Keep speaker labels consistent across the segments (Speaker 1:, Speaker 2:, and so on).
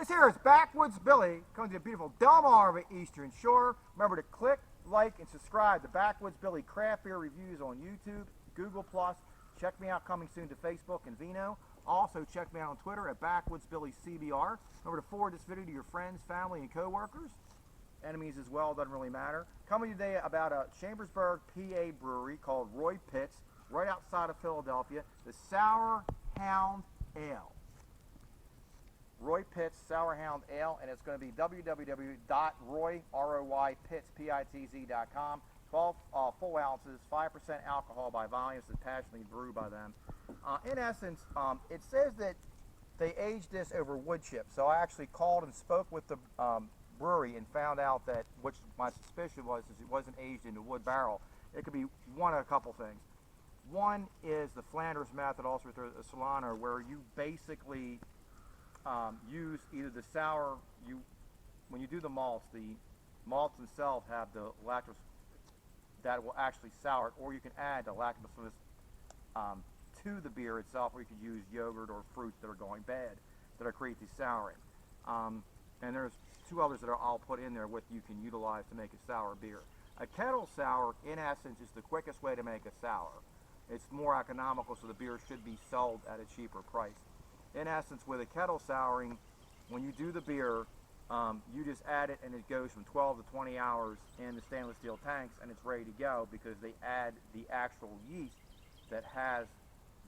Speaker 1: This here is Backwoods Billy, coming to the beautiful Delmarva Eastern Shore. Remember to click, like, and subscribe to Backwoods Billy Craft Beer Reviews on YouTube, Google+. Check me out coming soon to Facebook and Vino. Also, check me out on Twitter at Backwoods Billy CBR. Remember to forward this video to your friends, family, and co-workers. Enemies as well, doesn't really matter. Coming today about a Chambersburg, PA brewery called Roy Pitz, right outside of Philadelphia, the Sour Hound Ale. Roy Pitz Sour Hound Ale, and it's going to be www.roypitz.com. 12 full ounces, 5% alcohol by volume. It's passionately brewed by them. In essence, it says that they aged this over wood chips. So I actually called and spoke with the brewery and found out that, which my suspicion was, is it wasn't aged in a wood barrel. It could be one of a couple things. One is the Flanders method, also with the Solano, where you basically use either the sour, when you do the malts themselves have the lactose that will actually sour it, or you can add the lactobacillus to the beer itself, or you could use yogurt or fruits that are going bad that are create the souring. And there's two others that I'll put in there what you can utilize to make a sour beer. A kettle sour, in essence, is the quickest way to make a sour. It's more economical, so the beer should be sold at a cheaper price. In essence, with a kettle souring, when you do the beer, you just add it and it goes from 12 to 20 hours in the stainless steel tanks and it's ready to go, because they add the actual yeast that has,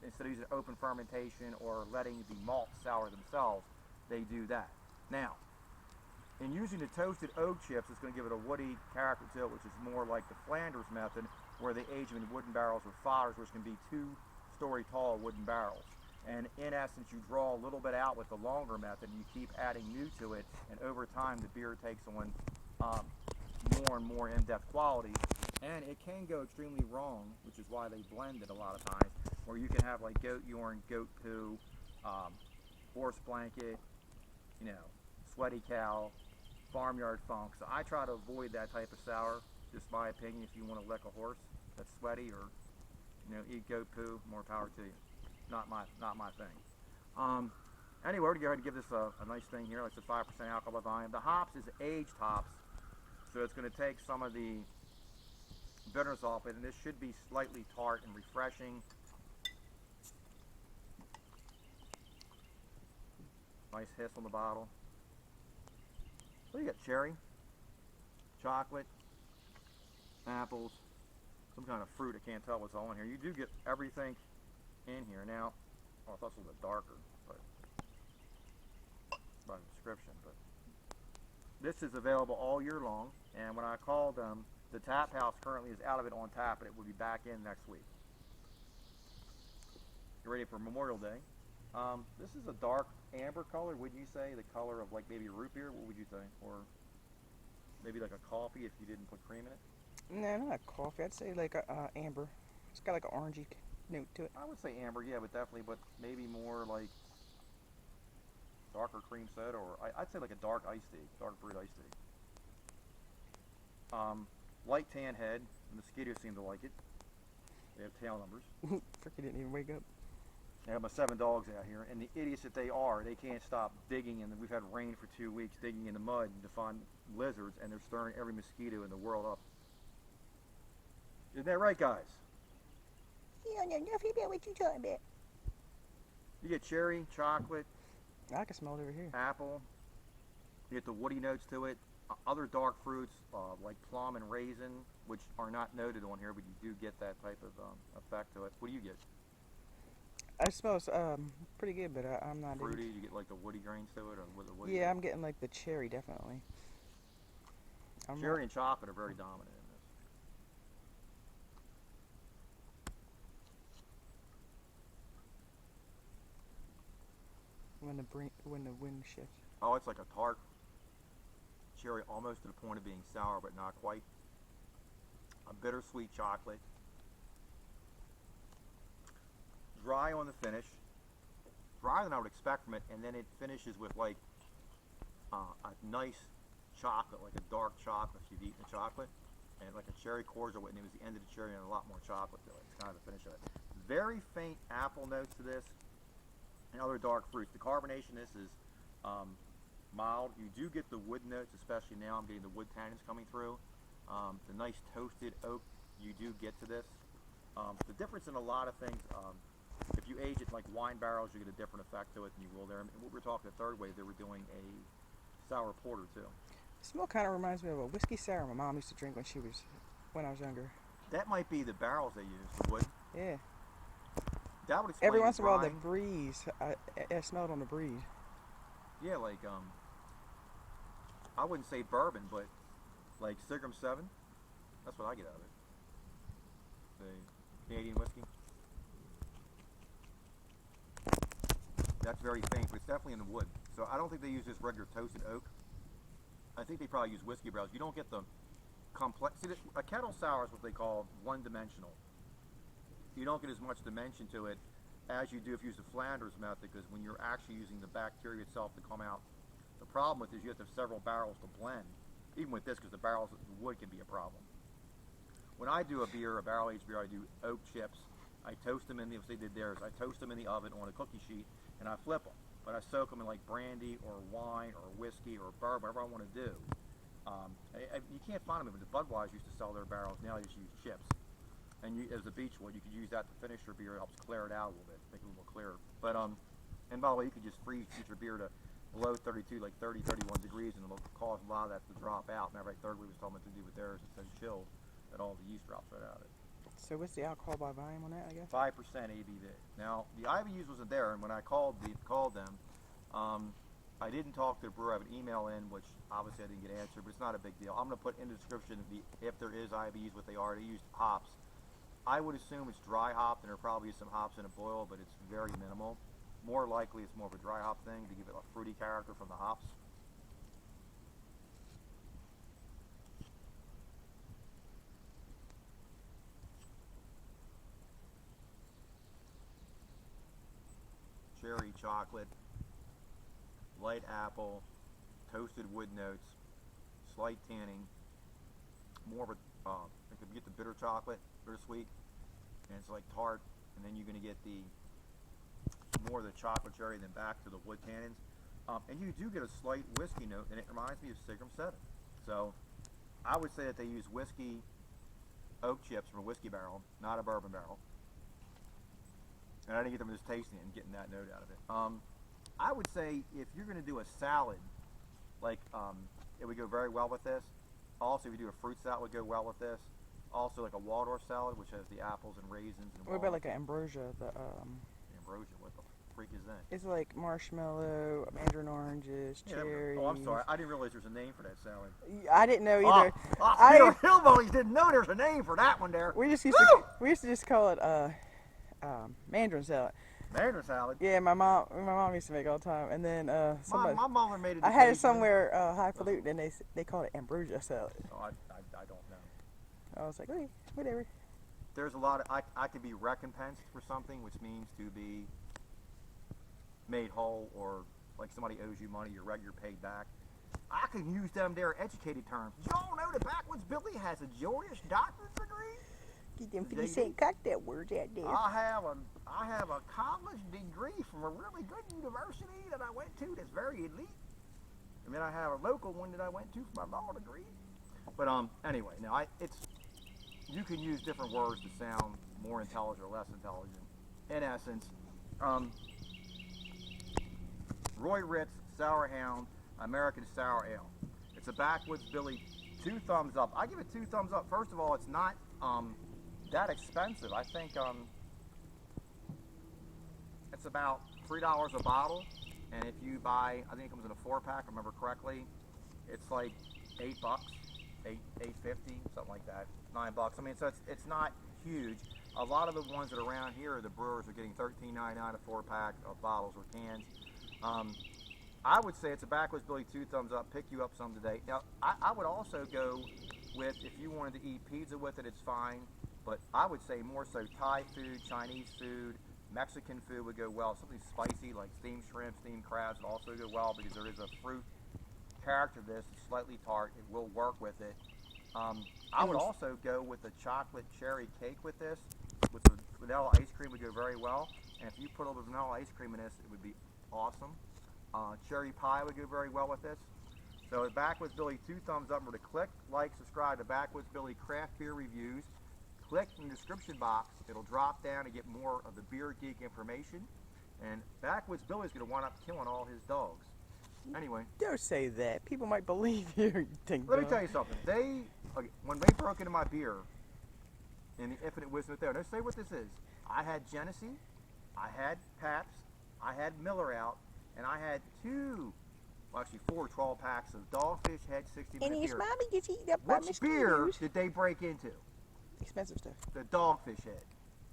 Speaker 1: instead of using open fermentation or letting the malts sour themselves, they do that. Now, in using the toasted oak chips, it's going to give it a woody character to it, which is more like the Flanders method, where they age them in wooden barrels or fodders, which can be 2-story tall wooden barrels. And in essence, you draw a little bit out with the longer method, and you keep adding new to it, and over time the beer takes on more and more in-depth quality. And it can go extremely wrong, which is why they blend it a lot of times, where you can have like goat urine, goat poo, horse blanket, sweaty cow, farmyard funk. So I try to avoid that type of sour, just my opinion. If you want to lick a horse that's sweaty, or eat goat poo, more power to you. Not my thing. Anyway, we're going to go ahead and give this a nice thing here. Like I said, 5% alcohol by volume. The hops is aged hops, so it's going to take some of the bitterness off it, and this should be slightly tart and refreshing. Nice hiss on the bottle. So you got cherry, chocolate, apples, some kind of fruit. I can't tell what's all in here. You do get everything in here. Now, I thought it was a little bit darker, but by the description. But this is available all year long, and when I called them, the tap house currently is out of it on tap, and it will be back in next week. You're ready for Memorial Day. This is a dark amber color. Would you say the color of like maybe root beer? What would you think? Or maybe like a coffee if you didn't put cream in it?
Speaker 2: No, not coffee. I'd say like a amber. It's got like an orangey note to it.
Speaker 1: I would say amber, yeah, but definitely, but maybe more like darker cream soda, or I'd say like a dark iced tea, dark brewed iced tea. Light tan head. The mosquitoes seem to like it. They have tail numbers.
Speaker 2: Fricky didn't even wake up.
Speaker 1: I have my 7 dogs out here, and the idiots that they are, they can't stop digging, and we've had rain for 2 weeks, digging in the mud to find lizards, and they're stirring every mosquito in the world up. Isn't that right, guys?
Speaker 2: Yeah, I know nothing about what you're talking about.
Speaker 1: You get cherry, chocolate,
Speaker 2: I can smell it over here.
Speaker 1: apple. You get the woody notes to it. Other dark fruits like plum and raisin, which are not noted on here, but you do get that type of effect to it. What do you get?
Speaker 2: I smell pretty good, but I'm not.
Speaker 1: Fruity. You get like the woody grains to it, or with the woody.
Speaker 2: Yeah, I'm getting like the cherry definitely.
Speaker 1: Cherry and chocolate are very dominant in this.
Speaker 2: When the wind shifts.
Speaker 1: Oh, it's like a tart cherry, almost to the point of being sour, but not quite. A bittersweet chocolate. Dry on the finish. Drier than I would expect from it, and then it finishes with like a nice chocolate, like a dark chocolate if you've eaten the chocolate, and like a cherry cordial, and it was the end of the cherry and a lot more chocolate to it. It's kind of the finish of it. Very faint apple notes to this, and other dark fruits. The carbonation, this is mild. You do get the wood notes, especially now I'm getting the wood tannins coming through. The nice toasted oak, you do get to this. The difference in a lot of things, if you age it like wine barrels, you get a different effect to it than you will there. And what we're talking the third way, they were doing a sour porter too.
Speaker 2: The smell kind of reminds me of a whiskey sour my mom used to drink when I was younger.
Speaker 1: That might be the barrels they use, the wood.
Speaker 2: Yeah.
Speaker 1: That would explain
Speaker 2: Every once in a while, the
Speaker 1: drying.
Speaker 2: breeze, I smelled on the breeze.
Speaker 1: Yeah, like I wouldn't say bourbon, but like Seagram 7. That's what I get out of it. The Canadian whiskey. That's very faint, but it's definitely in the wood. So I don't think they use this regular toasted oak. I think they probably use whiskey barrels. You don't get the complex. See, a kettle sour is what they call one-dimensional. You don't get as much dimension to it as you do if you use the Flanders method, because when you're actually using the bacteria itself to come out, the problem with it is you have to have several barrels to blend. Even with this, because the barrels of the wood can be a problem. When I do a beer, a barrel-aged beer, I do oak chips. I toast them in the, they did theirs, I toast them in the oven on a cookie sheet, and I flip them. But I soak them in like brandy or wine or whiskey or bourbon, whatever I want to do. You can't find them, but the Budweiser used to sell their barrels. Now they just use chips. And you, as a beechwood, you could use that to finish your beer. It helps clear it out a little bit, make it a little more clearer. But and by the way, you could just freeze your beer to below 32, like 30, 31 degrees, and it'll cause a lot of that to drop out. Remember, like Third Wave was talking about to do with theirs, it's so chilled that all the yeast drops right out of it.
Speaker 2: So what's the alcohol by volume on that, I guess?
Speaker 1: 5% ABV. Now, the IBUs wasn't there, and when I called them, I didn't talk to the brewer. I have an email in, which obviously I didn't get answered, but it's not a big deal. I'm going to put in the description if there is IBUs, what they are. They use hops. I would assume it's dry hopped, and there probably is some hops in a boil, but it's very minimal. More likely, it's more of a dry hop thing to give it a fruity character from the hops. Cherry chocolate, light apple, toasted wood notes, slight tanning, more of a, you can get the bitter chocolate, bittersweet, and it's like tart, and then you're going to get the more of the chocolate cherry than back to the wood tannins. And you do get a slight whiskey note, and it reminds me of Seagram 7. So I would say that they use whiskey oak chips from a whiskey barrel, not a bourbon barrel. And I didn't get them just tasting it and getting that note out of it. I would say if you're going to do a salad, like it would go very well with this. Also, if you do a fruit salad, it would go well with this. Also, like a Waldorf salad, which has the apples and raisins and
Speaker 2: What about like an ambrosia?
Speaker 1: ambrosia? What the freak is that?
Speaker 2: It's like marshmallow, mandarin oranges, cherries.
Speaker 1: Oh, I'm sorry. I didn't realize there's a name for that salad.
Speaker 2: I didn't know either.
Speaker 1: Hillbillies didn't know there's a name for that one there.
Speaker 2: We used to just call it mandarin salad.
Speaker 1: Mandarin salad.
Speaker 2: Yeah, my mom used to make it all the time, and then somebody.
Speaker 1: My mother made it.
Speaker 2: I had it somewhere highfalutin, and they called it ambrosia salad.
Speaker 1: Oh, I don't know.
Speaker 2: I was like, okay, whatever.
Speaker 1: There's a lot of I could be recompensed for something, which means to be made whole, or like somebody owes you money, you're paid back. I can use them there educated terms. Y'all know that Backwoods Billy has a Juris Doctorate degree?
Speaker 2: Get them 50-cent cocktail words out there.
Speaker 1: I have a college degree from a really good university that I went to that's very elite. And then I have a local one that I went to for my law degree. But anyway, now you can use different words to sound more intelligent or less intelligent. In essence, Roy Ritz Sour Hound American Sour Ale. It's a Backwoods Billy 2 thumbs up. I give it 2 thumbs up. First of all, it's not that expensive. I think it's about $3 a bottle, and if you buy, I think it comes in a 4-pack, if I remember correctly, it's like $8, $8.50, something like that, $9. I mean, so it's not huge. A lot of the ones that are around here, the brewers are getting $13.99 a 4-pack of bottles or cans. I would say it's a Backwoods Billy 2 thumbs up. Pick you up some today. Now, I would also go with, if you wanted to eat pizza with it, it's fine. But I would say more so Thai food, Chinese food, Mexican food would go well. Something spicy like steamed shrimp, steamed crabs would also go well, because there is a fruit character to this. It's slightly tart. It will work with it. I would also go with a chocolate cherry cake with this. With the vanilla ice cream would go very well. And if you put a little vanilla ice cream in this, it would be awesome. cherry pie would go very well with this. So at Backwoods Billy, 2 thumbs up. Remember to click, like, subscribe to Backwoods Billy Craft Beer Reviews. Click in the description box. It'll drop down to get more of the beer geek information. And Backwoods Billy's going to wind up killing all his dogs. Anyway.
Speaker 2: Don't say that. People might believe you.
Speaker 1: Let me tell you something. When they broke into my beer, in the Infinite Wisdom there, don't say what this is. I had Genesee, I had Pabst, I had Miller out, and I had 4 12 packs of Dogfish Head 60-minute
Speaker 2: And his
Speaker 1: beer.
Speaker 2: mommy gets eaten up by
Speaker 1: Which beer
Speaker 2: mosquitoes.
Speaker 1: did they break into?
Speaker 2: Expensive stuff.
Speaker 1: The Dogfish Head.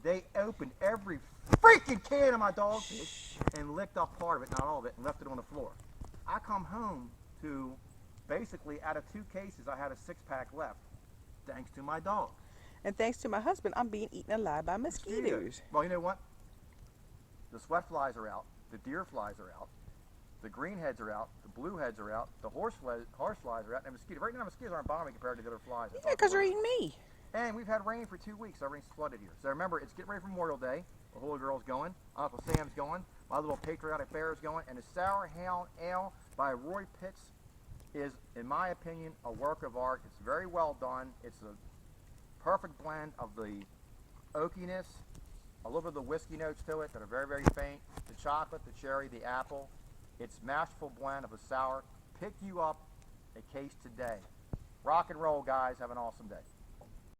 Speaker 1: They opened every freaking can of my Dogfish and licked off part of it, not all of it, and left it on the floor. I come home to, basically, out of 2 cases, I had a 6-pack left, thanks to my dog.
Speaker 2: And thanks to my husband, I'm being eaten alive by mosquitoes.
Speaker 1: Well, you know what? The sweat flies are out, the deer flies are out, the green heads are out, the blue heads are out, the horse flies are out, and mosquitoes. Right now, mosquitoes aren't bombing compared to the other flies.
Speaker 2: Yeah, because they're eating me.
Speaker 1: And we've had rain for 2 weeks. Our rain's flooded here. So remember, it's getting ready for Memorial Day. The Holy Girl's going. Uncle Sam's going. My little patriotic bear is going. And the Sour Hound Ale by Roy Pitz is, in my opinion, a work of art. It's very well done. It's a perfect blend of the oakiness, a little bit of the whiskey notes to it that are very, very faint, the chocolate, the cherry, the apple. It's masterful blend of a sour. Pick you up a case today. Rock and roll, guys. Have an awesome day.